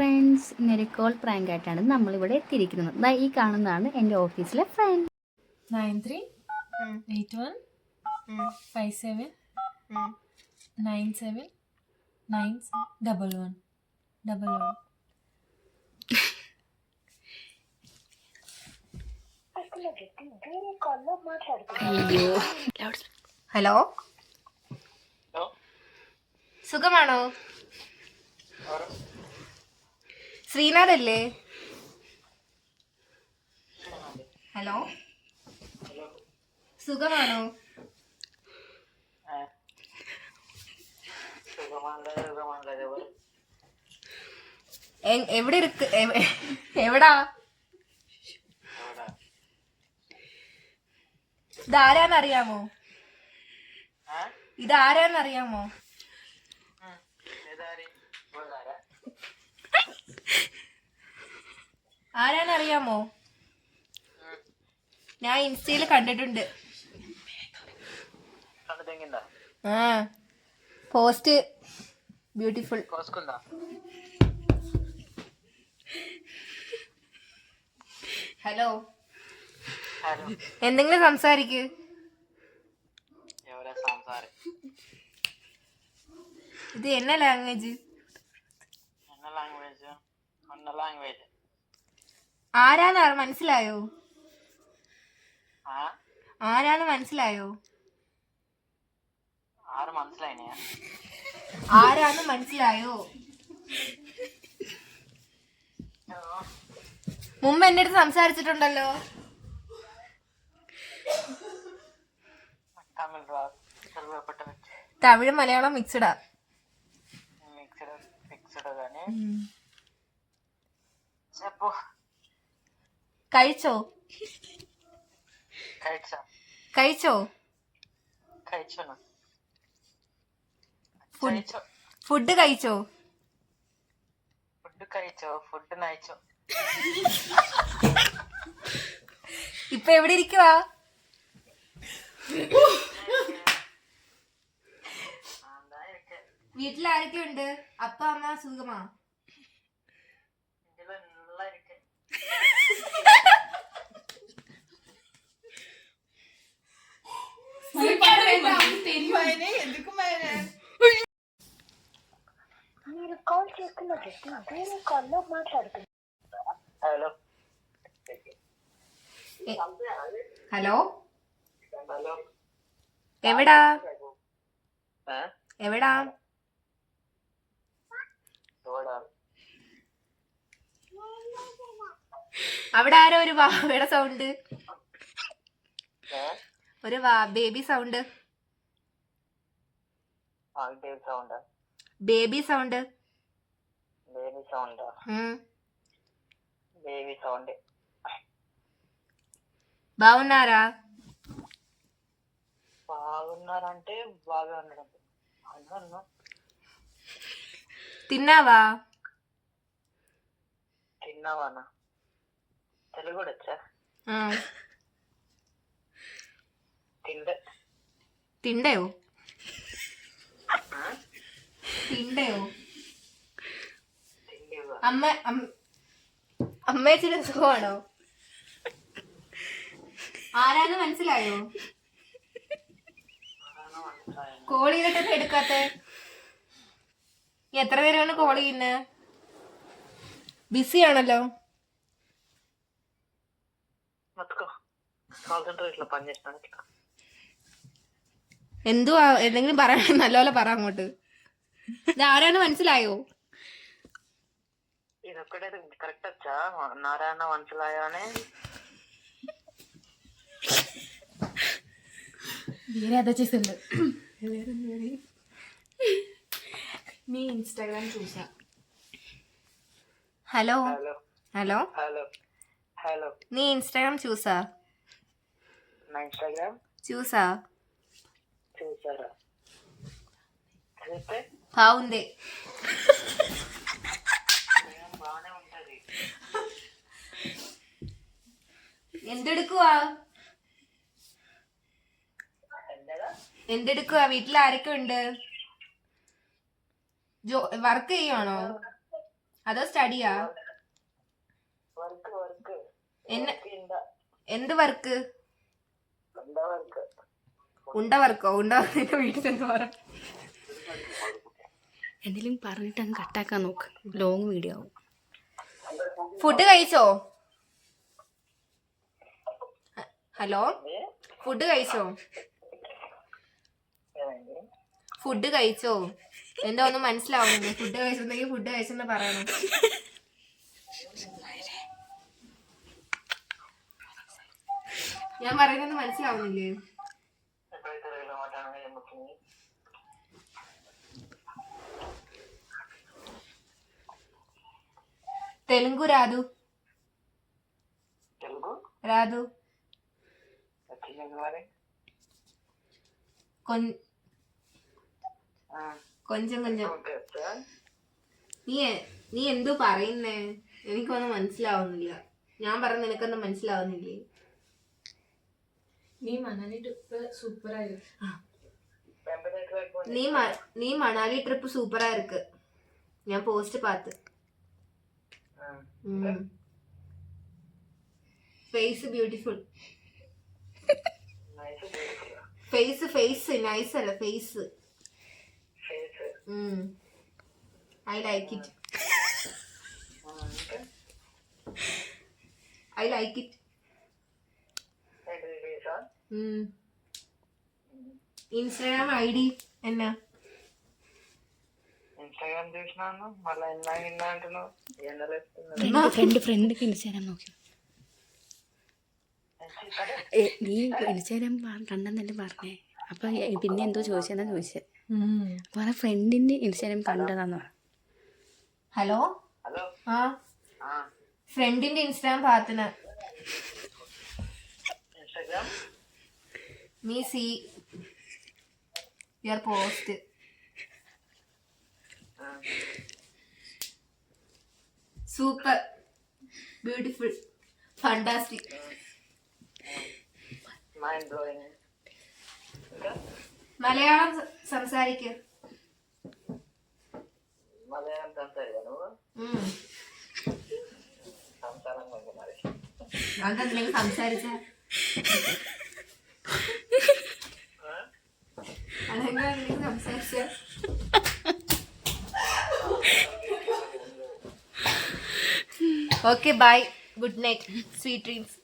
Friends, ഇന്നൊരു call prank ആയിട്ടാണ് നമ്മളിവിടെ എത്തിയിരിക്കുന്നത്. ദാ ഈ കാണുന്നതാണ് എൻ്റെ ഓഫീസിലെ ഫ്രണ്ട്. 93815797971111. ഹലോ, സുഖമാണോ? ശ്രീനാഥ് അല്ലേ? ഹലോ, സുഖമാണോ? എവിടെ എവിടാ? ഇതാരാന്നറിയാമോ? ഇതാരാന്നറിയാമോ? ആരാന്നറിയാമോ? ഞാൻ ഇൻസ്റ്റയിൽ കണ്ടിട്ടുണ്ട്. ആ, പോസ്റ്റ് ബ്യൂട്ടിഫുൾ. ഹലോ, എന്തെങ്കിലും സംസാരിക്ക്. ഇത് എന്നാ ലാംഗ്വേജ്? ആരാന്ന് മനസ്സിലായോ? ആരാന്ന് മനസ്സിലായോ? ആരാന്ന് മനസ്സിലായോ? മുമ്പ് എന്റെ അടുത്ത് സംസാരിച്ചിട്ടുണ്ടല്ലോ. തമിഴ് മലയാളം മിക്സഡാ. കഴിച്ചോ? കഴിച്ചോ? ഫുഡ് കഴിച്ചോ? ഇപ്പൊ എവിടെ ഇരിക്കുവാ? വീട്ടിൽ ആരൊക്കെ ഉണ്ട്? അപ്പ അമ്മ സുഖമാ? ഹലോ, എവിടാ? എവിടാ? അവിടെ ആരോ ഒരു വാവയുടെ സൗണ്ട്, ഒരു ബേബി സൗണ്ട്. Baby sound. బాగున్నారా? బాగున్నారంటే బాగా ఉండడం. తిన్నావా? తిన్నావానా? తెలుగు కూడా వచ్చా? తిండేవు తిండేవు അമ്മേച്ചിന് സുഖമാണോ? ആരാന്ന് മനസ്സിലായോ? കോൾ ചെയ്തിട്ടൊക്കെ എടുക്കാത്ത എത്ര പേരാണ് കോൾ ചെയ്യുന്നത്? ബിസി ആണല്ലോ. എന്തുവാ? എന്തെങ്കിലും പറയണ നല്ലപോലെ പറ അങ്ങോട്ട്. ഇത് ആരാന്ന് മനസ്സിലായോ? ఇదొక్కటే కరెక్ట్ వచ్చా? నారాయణ వంశలాయానే వేరే అదే చేసిండు. మీ ఇన్స్టాగ్రామ్ చూసా. Hello hello hello hello hello. నీ ఇన్స్టాగ్రామ్ చూసా. నా ఇన్స్టాగ్రామ్ చూసా. చూసారా? చూస్తే బాగుంది. బాగానే ఉంటది. എന്തെടുക്കുവാ? എന്തെടുക്കുവാ? വീട്ടിൽ ആരൊക്കെ ഉണ്ട്? വർക്ക് ചെയ്യുവാണോ? അതോ സ്റ്റഡിയാ? വർക്ക് എന്ത് വർക്ക്? ഉണ്ട വർക്കോ? ഉണ്ട വർക്കിന്റെ വീട്ടിൽ എന്ന് പറ. എന്തെങ്കിലും പറഞ്ഞിട്ട് അങ്ങ് കട്ടാക്കാൻ നോക്ക്, ലോങ് വീഡിയോ ആവും. ഫുഡ് കഴിച്ചോ? ഹലോ, ഫുഡ് കഴിച്ചോ? ഫുഡ് കഴിച്ചോ? എന്താ ഒന്നും മനസ്സിലാവുന്നില്ലേ? ഫുഡ് കഴിച്ചിട്ടുണ്ടെങ്കിൽ ഫുഡ് കഴിച്ചെന്ന് പറയണം. ഞാൻ പറയുന്നത് മനസ്സിലാവുന്നില്ലേ? తెలుగు రాదు. రాదు. కొంచెం కొంచెం. നീ എന്തോ പറയുന്നേ? എനിക്കൊന്നും മനസ്സിലാവുന്നില്ല. ഞാൻ പറഞ്ഞ നിനക്കൊന്നും മനസ്സിലാവുന്നില്ലേ? നീ മണാലി ട്രിപ്പ് സൂപ്പർ ആയിരുന്നു. നീ മണാലി ട്രിപ്പ് സൂപ്പറാ இருக்கு. ഞാൻ പോസ്റ്റ് പാത്ത്. Face beautiful. ഫേസ് നൈസ് അല്ല, face. I like it. I like it. Instagram ID ఎన్నా? ఇన్స్టాగ్రామ్ చూసినాను, మళ్ళీ ఎన్నా అంటున్నావు? ഫ്രണ്ട് ഇൻസ്റ്റാഗ്രാം നോക്കി. നീ ഇൻസ്റ്റാഗ്രാം കണ്ടെന്നല്ലേ പറഞ്ഞേ. അപ്പൊ പിന്നെ എന്തോ ചോദിച്ചെന്നാ ചോദിച്ചേ. അപ്പൊ ഫ്രണ്ടിന്റെ ഇൻസ്റ്റാഗ്രാം കണ്ടതാന്ന് പറഞ്ഞു. ഹലോ, ആ ഫ്രണ്ടിന്റെ ഇൻസ്റ്റാഗ്രാം പാത്തന. നീ see your post. Super, beautiful, fantastic, mind blowing. Malayalam സംസാരിക്ക. മലയാളം സംസാരിക്കാനോ? സംസാരം കൊണ്ട് മാറി അതെന്തെങ്കിലും സംസാരിച്ച അതെങ്കിലും സംസാരിച്ച. Okay, bye, good night, sweet dreams.